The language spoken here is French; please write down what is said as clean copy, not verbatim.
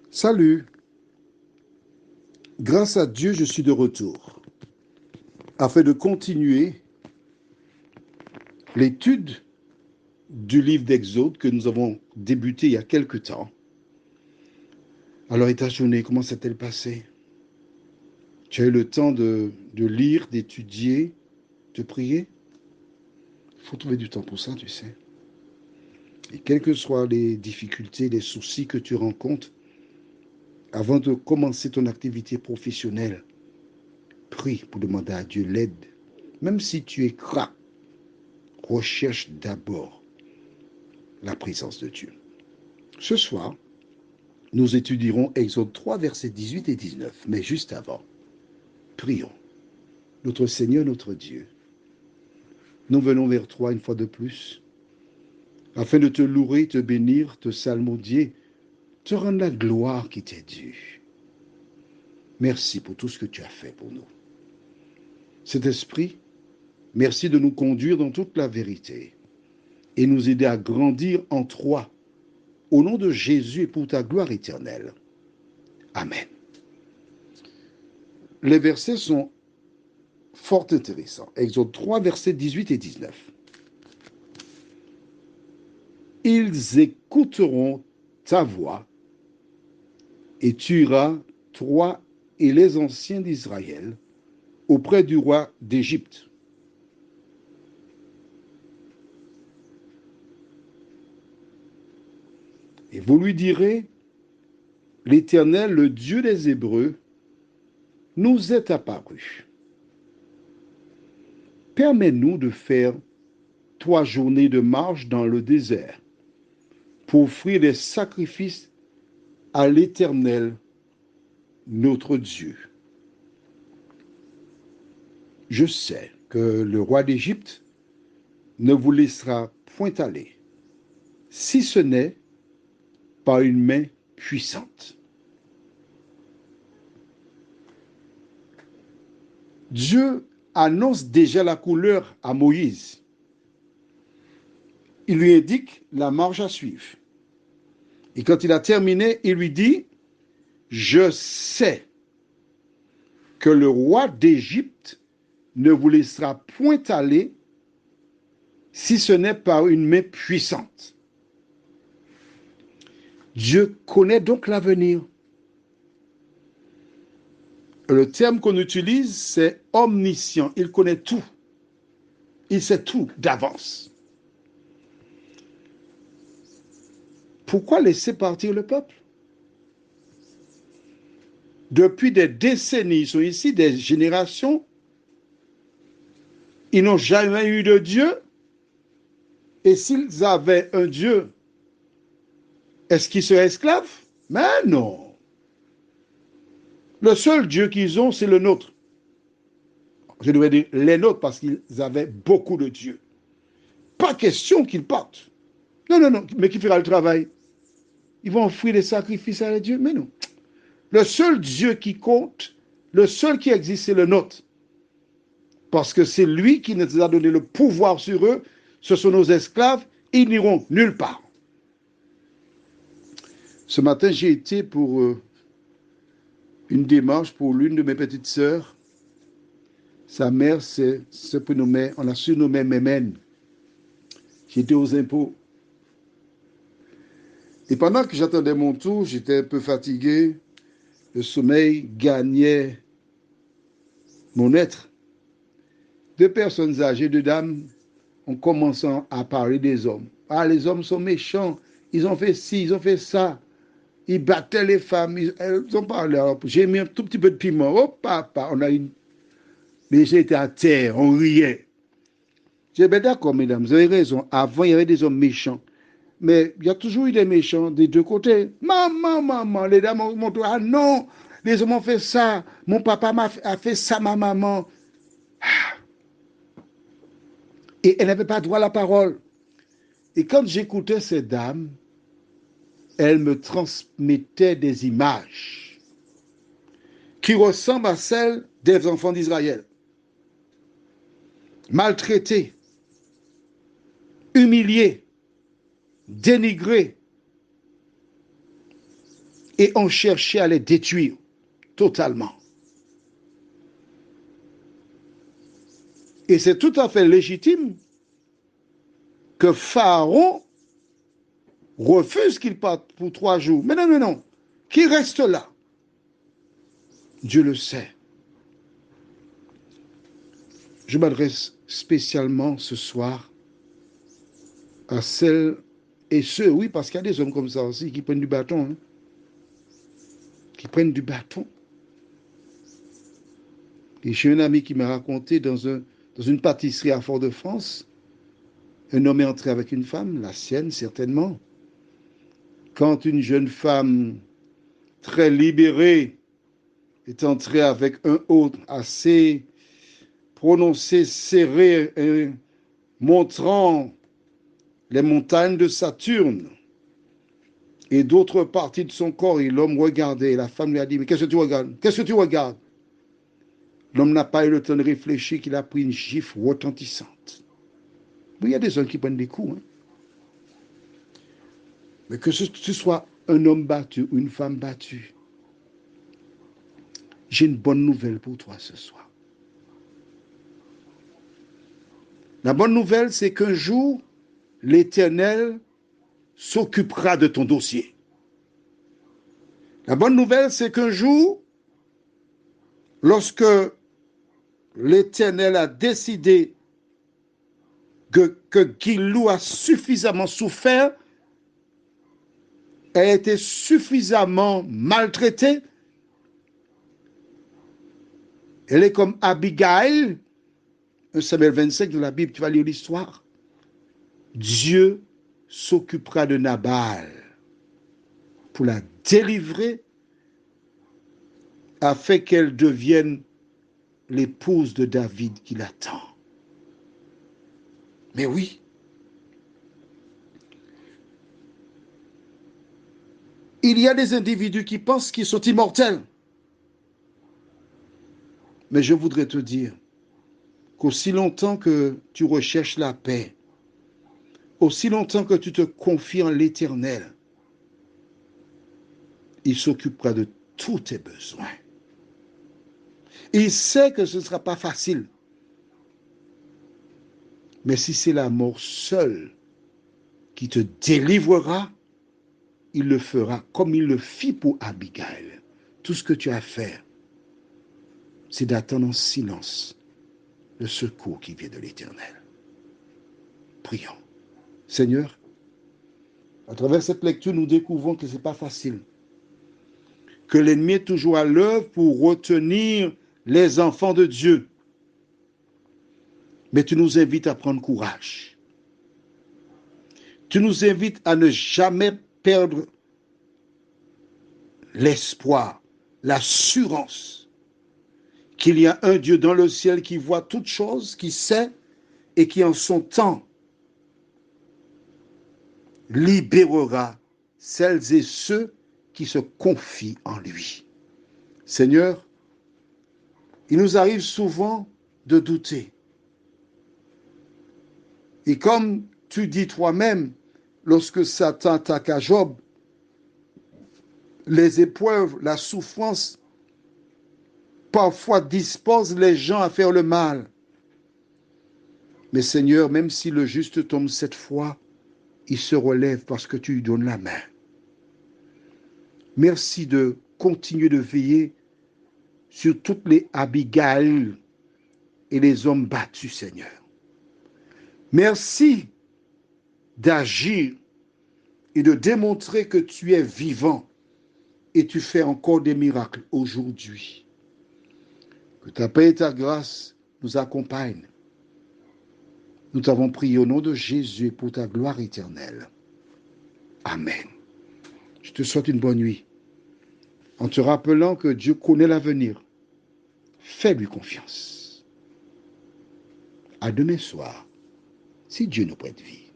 Salut, grâce à Dieu, je suis de retour afin de continuer l'étude du livre d'Exode que nous avons débuté il y a quelque temps. Alors, et ta journée, comment s'est-elle passée? Tu as eu le temps de lire, d'étudier, de prier? Il faut trouver du temps pour ça, tu sais. Et quelles que soient les difficultés, les soucis que tu rencontres, avant de commencer ton activité professionnelle, prie pour demander à Dieu l'aide. Même si tu es crack, recherche d'abord la présence de Dieu. Ce soir, nous étudierons Exode 3, versets 18 et 19. Mais juste avant, prions. Notre Seigneur, notre Dieu, nous venons vers toi une fois de plus, afin de te louer, te bénir, te salmodier, te rendre la gloire qui t'est due. Merci pour tout ce que tu as fait pour nous. Cet esprit, merci de nous conduire dans toute la vérité et nous aider à grandir en toi, au nom de Jésus et pour ta gloire éternelle. Amen. Les versets sont fort intéressants. Exode 3, versets 18 et 19. Ils écouteront ta voix et tu iras, toi et les anciens d'Israël, auprès du roi d'Égypte. Et vous lui direz, l'Éternel, le Dieu des Hébreux, nous est apparu. Permets-nous de faire 3 journées de marche dans le désert pour offrir des sacrifices à l'Éternel, notre Dieu. Je sais que le roi d'Égypte ne vous laissera point aller, si ce n'est par une main puissante. Dieu annonce déjà la couleur à Moïse. Il lui indique la marche à suivre. Et quand il a terminé, il lui dit, je sais que le roi d'Égypte ne vous laissera point aller si ce n'est par une main puissante. Dieu connaît donc l'avenir. Le terme qu'on utilise, c'est omniscient. Il connaît tout. Il sait tout d'avance. Pourquoi laisser partir le peuple? Depuis des décennies, ils sont ici, des générations. Ils n'ont jamais eu de Dieu. Et s'ils avaient un Dieu, est-ce qu'ils seraient esclaves? Mais non. Le seul Dieu qu'ils ont, c'est le nôtre. Je devrais dire les nôtres parce qu'ils avaient beaucoup de dieux. Pas question qu'ils partent. Non, non, non. Mais qui fera le travail? Ils vont offrir des sacrifices à Dieu? Mais non. Le seul Dieu qui compte, le seul qui existe, c'est le nôtre. Parce que c'est lui qui nous a donné le pouvoir sur eux. Ce sont nos esclaves. Ils n'iront nulle part. Ce matin, j'ai été pour une démarche pour l'une de mes petites sœurs. Sa mère se prénommait, on la surnommait Mémène. J'étais aux impôts. Et pendant que j'attendais mon tour, j'étais un peu fatigué. Le sommeil gagnait mon être. 2 personnes âgées, 2 dames, ont commencé à parler des hommes. Ah, les hommes sont méchants. Ils ont fait ci, ils ont fait ça. Ils battaient les femmes. Elles ont parlé. Alors, j'ai mis un tout petit peu de piment. Oh, papa, on a une. Mais j'étais à terre, on riait. J'ai dit, ben d'accord, mesdames, vous avez raison. Avant, il y avait des hommes méchants. Mais il y a toujours eu des méchants des deux côtés. Maman, maman, les dames m'ont dit, ah non, les hommes ont fait ça. Mon papa a fait ça, ma maman. Et elle n'avait pas droit à la parole. Et quand j'écoutais ces dames, elles me transmettaient des images qui ressemblent à celles des enfants d'Israël. Maltraités, humiliés, dénigrés. et ont cherché à les détruire totalement. Et c'est tout à fait légitime que Pharaon refuse qu'il parte pour 3 jours. Mais non, non, non, qu'il reste là. Dieu le sait. Je m'adresse spécialement ce soir à celles et ceux, oui, parce qu'il y a des hommes comme ça aussi qui prennent du bâton, qui prennent du bâton. Et j'ai un ami qui m'a raconté dans une pâtisserie à Fort-de-France, un homme est entré avec une femme, la sienne certainement. Quand une jeune femme très libérée est entrée avec un autre assez prononcé, serré, montrant les montagnes de Saturne et d'autres parties de son corps, et l'homme regardait. La femme lui a dit, mais qu'est-ce que tu regardes? Qu'est-ce que tu regardes? L'homme n'a pas eu le temps de réfléchir qu'il a pris une gifle retentissante. Oui, il y a des hommes qui prennent des coups. Mais que ce soit un homme battu ou une femme battue, j'ai une bonne nouvelle pour toi ce soir. La bonne nouvelle, c'est qu'un jour, l'Éternel s'occupera de ton dossier. La bonne nouvelle, c'est qu'un jour, lorsque l'Éternel a décidé que Guilou a suffisamment souffert, a été suffisamment maltraité, elle est comme Abigail, 1 Samuel 25 de la Bible, tu vas lire l'histoire. Dieu s'occupera de Nabal pour la délivrer afin qu'elle devienne l'épouse de David qu'il attend. Mais oui, il y a des individus qui pensent qu'ils sont immortels. Mais je voudrais te dire qu'aussi longtemps que tu recherches la paix, aussi longtemps que tu te confies en l'Éternel, il s'occupera de tous tes besoins. Il sait que ce ne sera pas facile. Mais si c'est la mort seule qui te délivrera, il le fera comme il le fit pour Abigail. Tout ce que tu as à faire, c'est d'attendre en silence le secours qui vient de l'Éternel. Prions. Seigneur, à travers cette lecture, nous découvrons que ce n'est pas facile. Que l'ennemi est toujours à l'œuvre pour retenir les enfants de Dieu. Mais tu nous invites à prendre courage. Tu nous invites à ne jamais perdre l'espoir, l'assurance qu'il y a un Dieu dans le ciel qui voit toutes choses, qui sait et qui en son temps libérera celles et ceux qui se confient en lui. Seigneur, il nous arrive souvent de douter. Et comme tu dis toi-même, lorsque Satan attaque à Job, les épreuves, la souffrance, parfois disposent les gens à faire le mal. Mais Seigneur, même si le juste tombe 7 fois, il se relève parce que tu lui donnes la main. Merci de continuer de veiller sur toutes les Abigail et les hommes battus, Seigneur. Merci d'agir et de démontrer que tu es vivant et tu fais encore des miracles aujourd'hui. Que ta paix et ta grâce nous accompagnent. Nous t'avons prié au nom de Jésus pour ta gloire éternelle. Amen. Je te souhaite une bonne nuit. En te rappelant que Dieu connaît l'avenir. Fais-lui confiance. À demain soir, si Dieu nous prête vie.